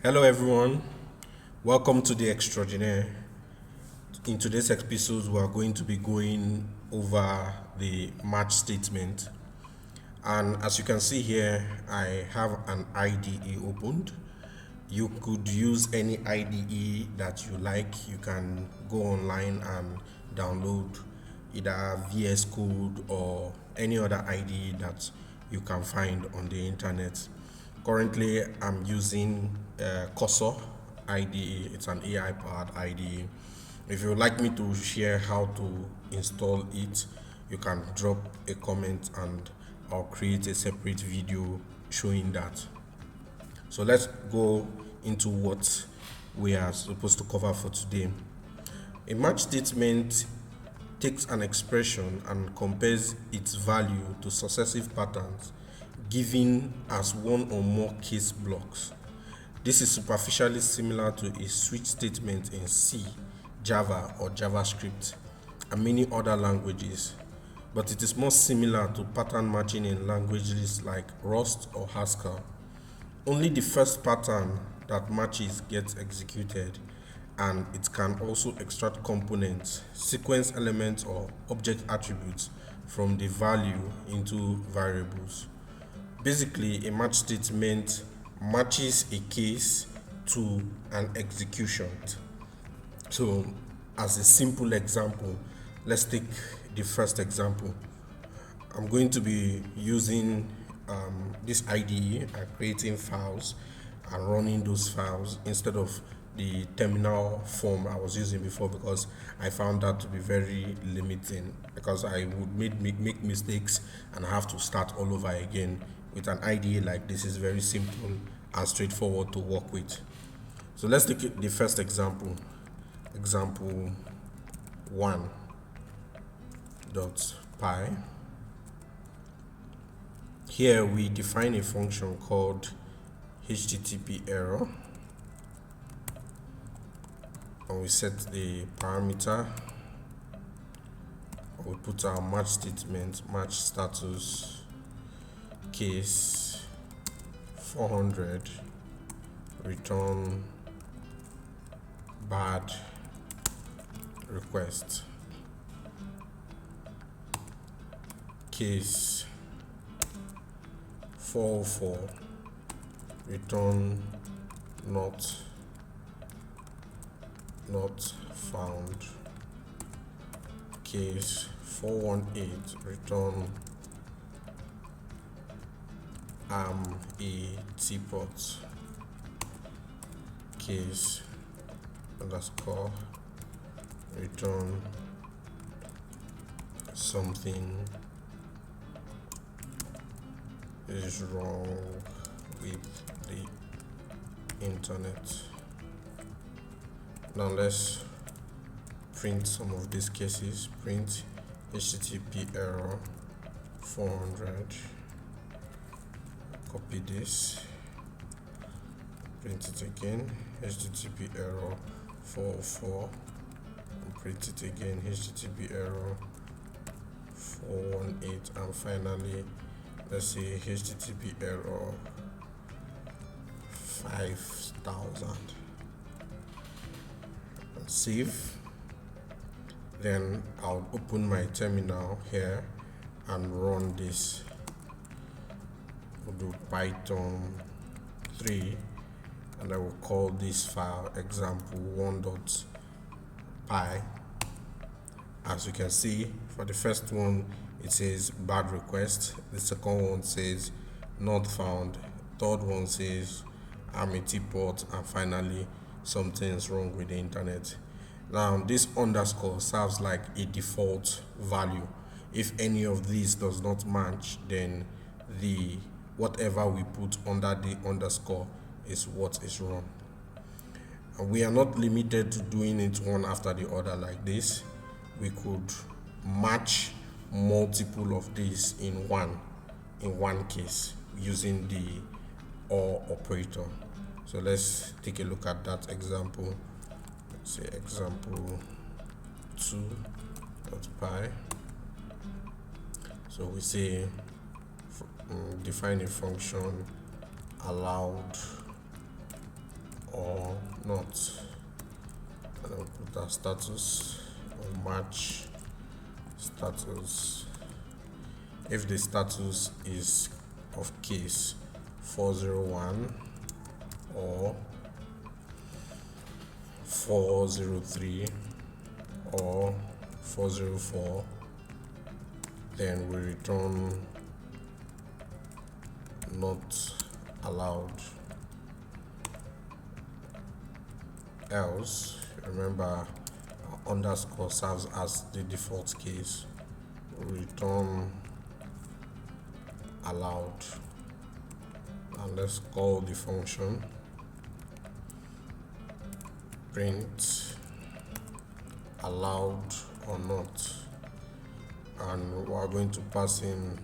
Hello everyone, welcome to the Extraordinaire. In today's episode, we are going to be going over the match statement. And as you can see here, I have an IDE opened. You could use any IDE that you like. You can go online and download either VS Code or any other IDE that you can find on the internet. Currently, I'm using Cursor IDE. It's an AI-powered IDE. If you would like me to share how to install it, you can drop a comment and I'll create a separate video showing that. So let's go into what we are supposed to cover for today. A match statement takes an expression and compares its value to successive patterns given as one or more case blocks. This is superficially similar to a switch statement in C, Java or JavaScript, and many other languages, but it is more similar to pattern matching in languages like Rust or Haskell. Only the first pattern that matches gets executed, and it can also extract components, sequence elements, or object attributes from the value into variables. Basically, a match statement matches a case to an execution. So, as a simple example, let's take the first example. I'm going to be using this IDE and creating files and running those files instead of the terminal form I was using before, because I found that to be very limiting, because I would make mistakes and have to start all over again. With an IDE like this, is very simple and straightforward to work with. So let's take the first example. Example 1.py. Here we define a function called HTTP error, and we set the parameter. We put our match statement, match status case 400, return bad request, case 404, return not found, case 418, return am a teapot, case underscore return something is wrong with the internet. Now let's print some of these cases. Print HTTP error 400, copy this, print it again, HTTP error 404, and print it again, HTTP error 418, and finally let's say HTTP error 5000. And save. Then I'll open my terminal here and run this. We'll do Python 3, and I will call this file example 1.py. As you can see, for the first one it says bad request, the second one says not found, third one says I'm a teapot, and finally something's wrong with the internet. Now this underscore serves like a default value. If any of these does not match, then the whatever we put under the underscore is what is wrong. And we are not limited to doing it one after the other like this. We could match multiple of these in one case using the OR operator. So let's take a look at that example. Let's say example 2.py. So we say define a function allowed not, and I'll put our status or match status. If the status is of case 401 or 403 or 404, then we return not allowed. Else, remember, underscore serves as the default case. We return allowed, and let's call the function print allowed or not, and we are going to pass in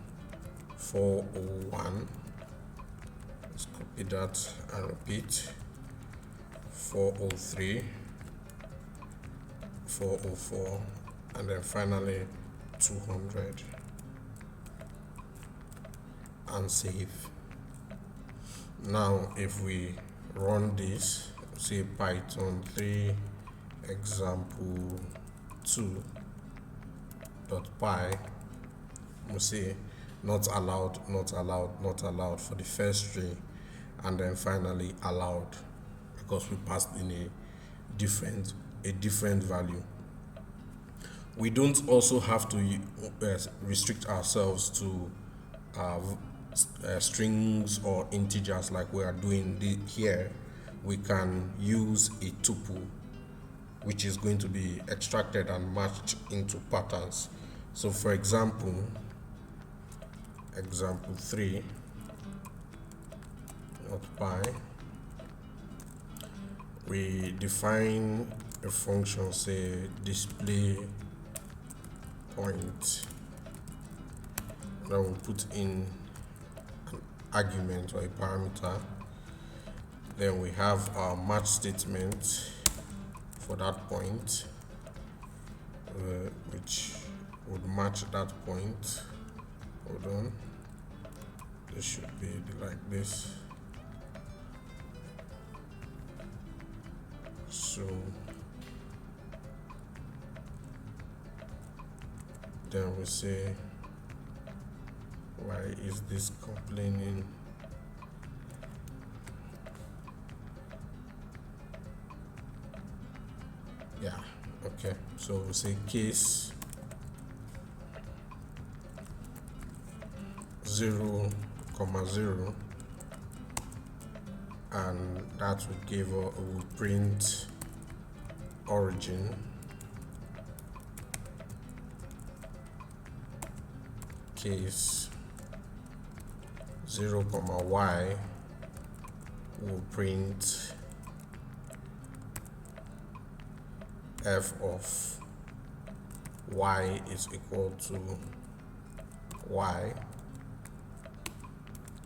401. Let's copy that and repeat. 403, 404, and then finally 200, and save. Now if we run this, say Python 3 example 2.py, we'll say not allowed, not allowed, not allowed for the first string, and then finally allowed, because we passed in a different value. We don't also have to restrict ourselves to strings or integers like we are doing here. We can use a tuple, which is going to be extracted and matched into patterns. So for example 3 .py, we define a function, say display point, then we'll put in an argument or a parameter. Then we have our match statement for that point, which would match that point. Hold on, this should be like this. So then we say, why is this complaining? Yeah, okay, so we say case 0, 0, and that would give will print origin case 0, y will print f of y is equal to y.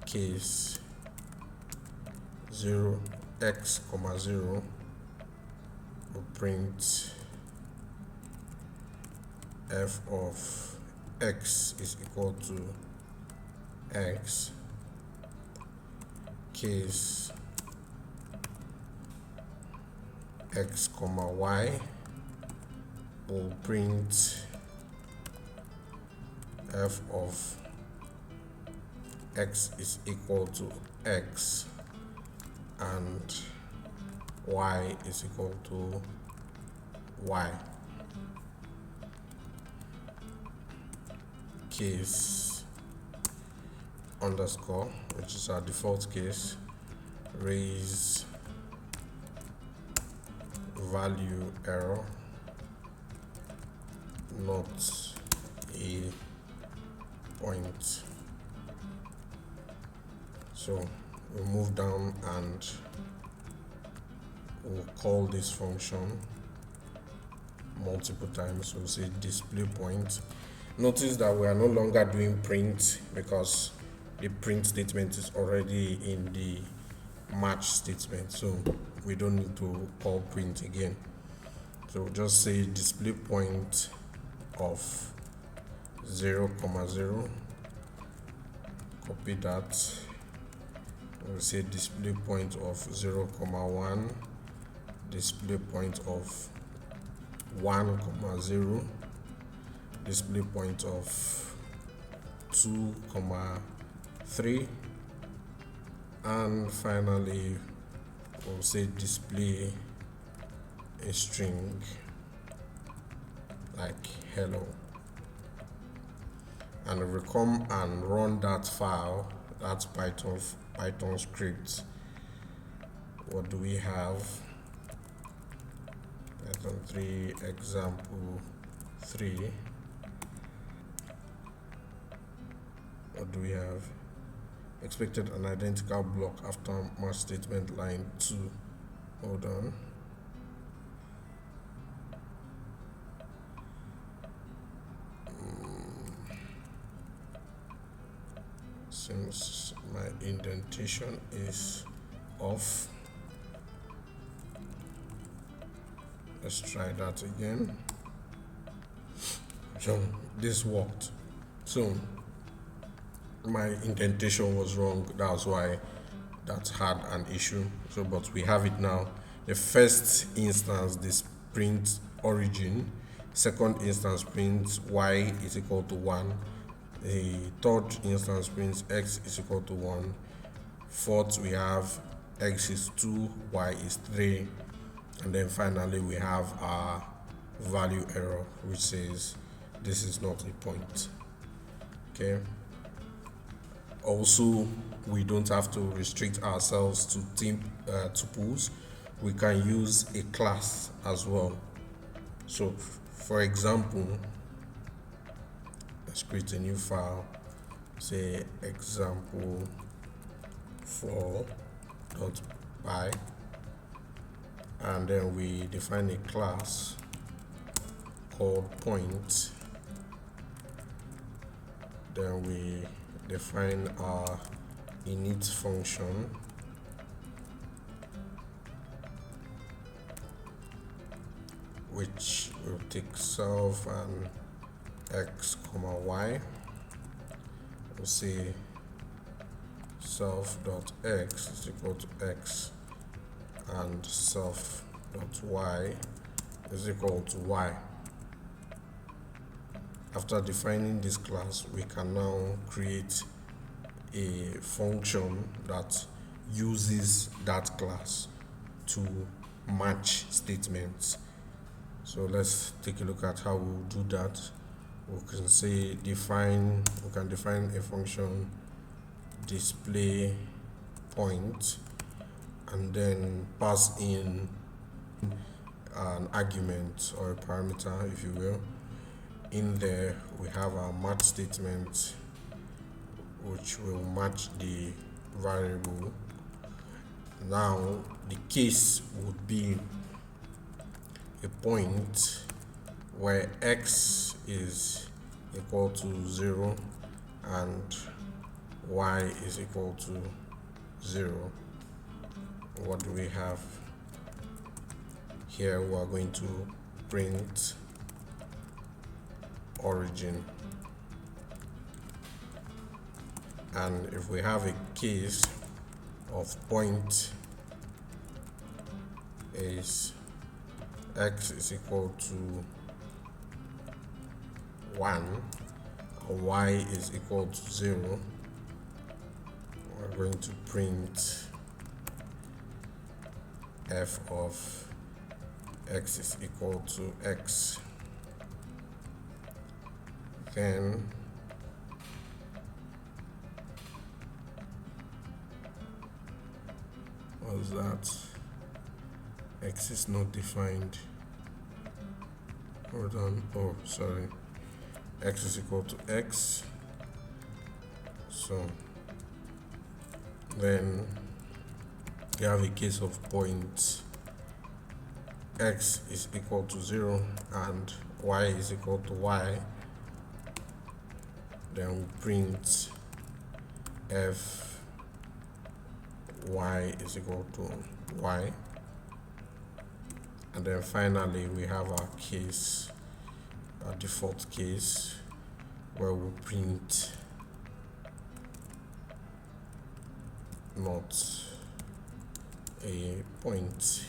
Case 0 x, 0 will print f of x is equal to x. Case x, y will print f of x is equal to x and y is equal to y. Case underscore, which is our default case, raise value error, not a point. So we'll move down and we'll call this function multiple times. We'll say display point. Notice that we are no longer doing print because the print statement is already in the match statement, so we don't need to call print again. So we'll just say display point of 0, 0, copy that. We'll say display point of 0, 1, display point of 1, 0, display point of 2, 3, and finally we'll say display a string like hello. And if we come and run that file, that's Python script, what do we have? Python 3 example 3. What do we have? Expected an identical block after match statement line 2. Hold on. Since my indentation is off, let's try that again. So this worked. So my indentation was wrong, that's why that had an issue. So but we have it now. The first instance, this print origin. Second instance prints y is equal to 1. The third instance prints x is equal to 1. Fourth, we have x is 2, y is 3. And then finally we have our value error, which says this is not a point. Okay. Also, we don't have to restrict ourselves to tuples. We can use a class as well. So for example, let's create a new file, say example 4.py, and then we define a class called point. Then we define our init function, which will take self and x, y. We'll say self.x is equal to x and self.y is equal to y. After defining this class, we can now create a function that uses that class to match statements. So let's take a look at how we'll do that. We can say we can define a function display point and then pass in an argument or a parameter, if you will. In there we have our match statement, which will match the variable. Now the case would be a point where x is equal to 0 and y is equal to 0. What do we have here? We are going to print origin, and if we have a case of point is x is equal to 1 and y is equal to 0, we're going to print f of x is equal to x. Then what is that? X is not defined. Hold on. Oh, sorry. X is equal to x. So then we have a case of point x is equal to 0 and y is equal to y. Then we print f y is equal to y, and then finally we have our case, our default case, where we print not a point.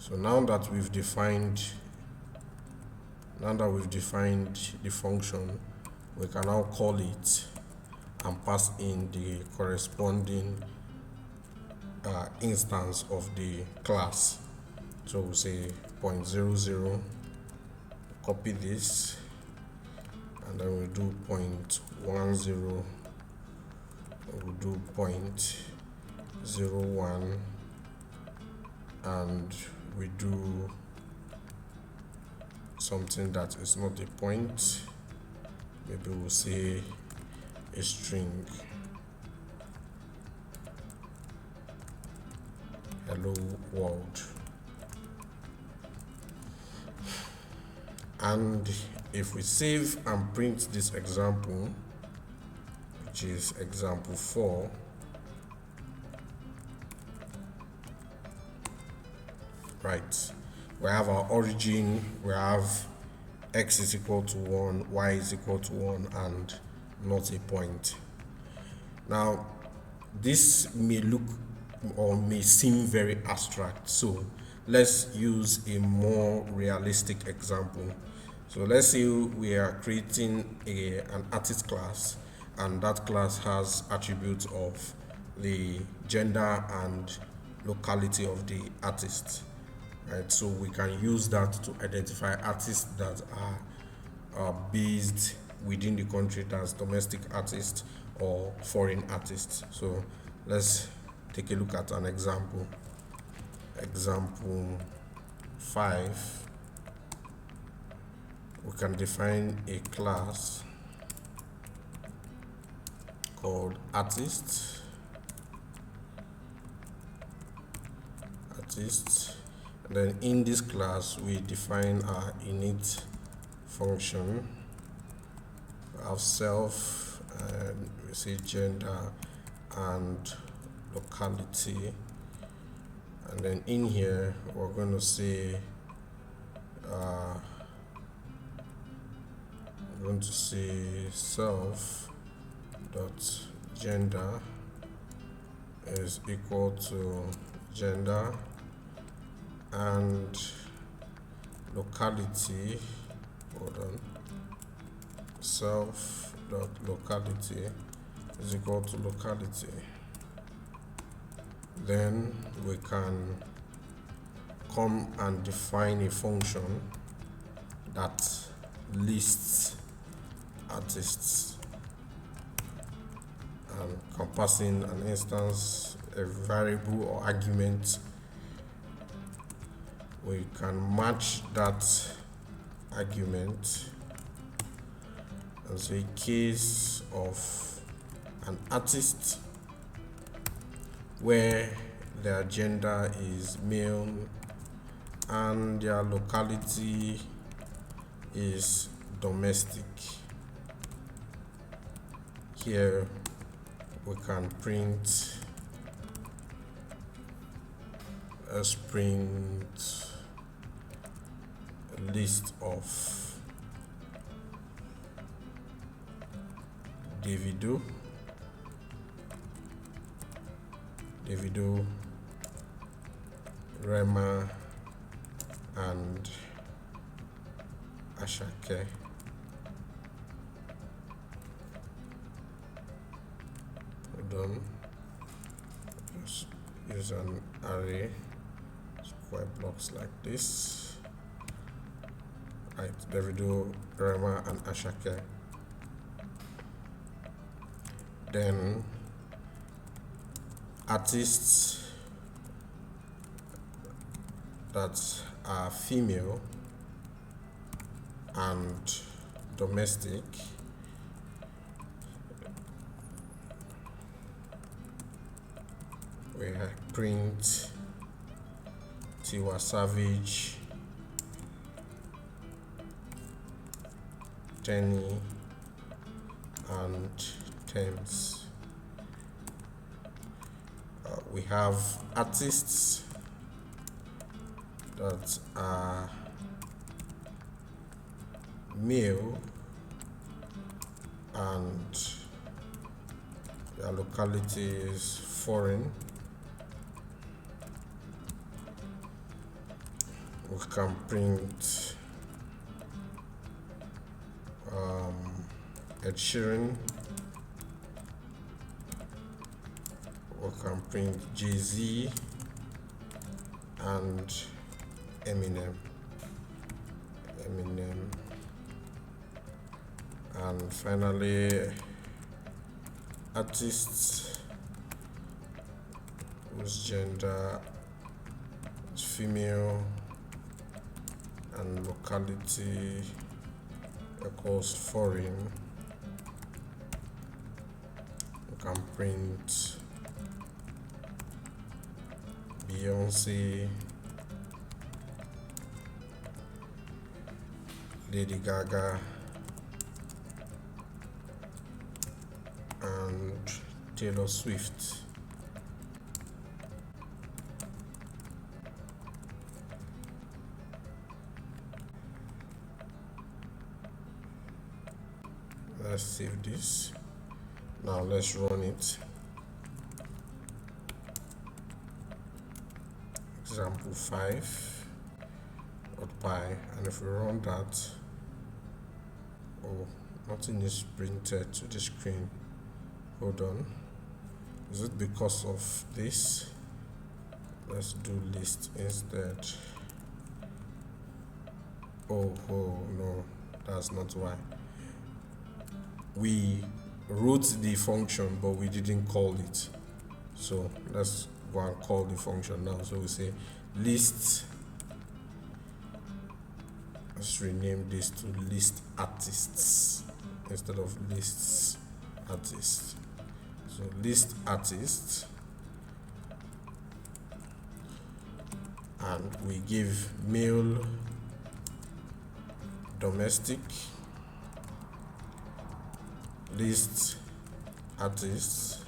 So now that we've defined the function, we can now call it and pass in the corresponding instance of the class. So we'll say 0.00, copy this, and then we'll do 0.10, we'll do 0.01, and we do something that is not a point. Maybe we'll say a string. Hello world. And if we save and print this example, which is example 4, right, we have our origin, we have x is equal to 1, y is equal to 1, and not a point. Now this may look or may seem very abstract, so let's use a more realistic example. So let's say we are creating an artist class, and that class has attributes of the gender and locality of the artist, right? So we can use that to identify artists that are based within the country, that's domestic artists or foreign artists. So let's take a look at an example. Example 5, we can define a class called artist, and then in this class we define our init function. We have self, and we say gender and locality, and then in here we're going to say self dot gender is equal to gender, and locality, self dot locality is equal to locality. Then we can come and define a function that lists artists, and compassing an instance, a variable or argument. We can match that argument as a case of an artist where their gender is male and their locality is domestic. Here we can print a list of Davido, Rema, and Ashake. Done. Just use an array, square blocks like this. Right, Davido, Rema, and Ashake. Then artists that are female and domestic. We print Tiwa Savage, Tenny, and Thames. We have artists that are male and their locality is foreign. We can print Ed Sheeran. We can print Jay-Z and Eminem. And finally, artists whose gender is female and locality equals foreign. We can print Beyonce, Lady Gaga, and Taylor Swift. Let's save this. Now let's run it. Example 5.py, and if we run that, oh, nothing is printed to the screen. Hold on. Is it because of this? Let's do list instead. Oh no, that's not why. We wrote the function but we didn't call it, so let's go and call the function now. So we say list, let's rename this to list artists instead of lists artists. So list artists, and we give male domestic, list artists,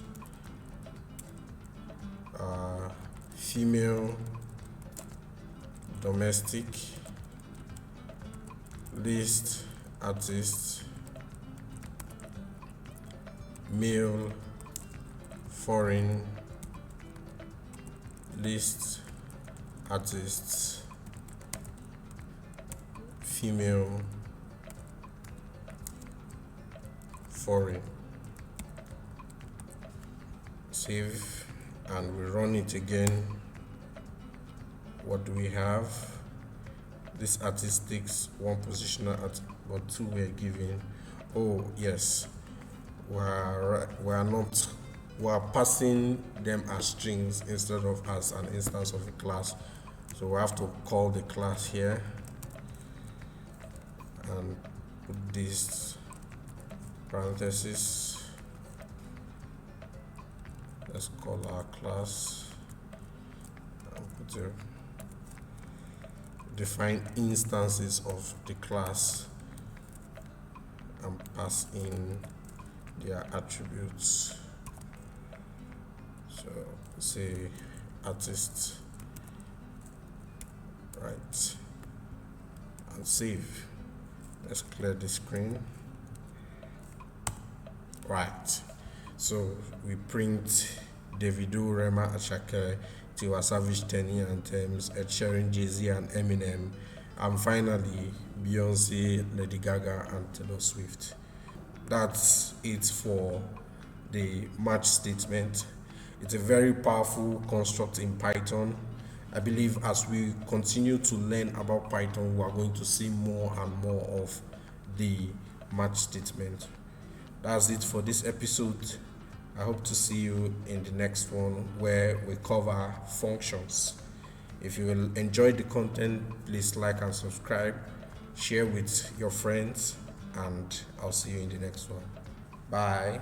female domestic, list artists, male foreign, list artists, female foreign. Save, and we run it again. What do we have? This artist takes one positional at, but two we're given. Oh yes, we are passing them as strings instead of as an instance of a class. So we have to call the class here and put this parenthesis. Let's call our class and put a define instances of the class and pass in their attributes. So say artist, right, and save. Let's clear the screen. Right, so we print Davido, Rema, Asake, Tiwa Savage, Tenny Anthems, Ed Sheeran, Jay-Z and Eminem, and finally Beyonce, Lady Gaga and Taylor Swift. That's it for the match statement. It's a very powerful construct in Python. I believe as we continue to learn about Python, we are going to see more and more of the match statement. That's it for this episode. I hope to see you in the next one where we cover functions. If you will enjoy the content, please like and subscribe, share with your friends, and I'll see you in the next one. Bye.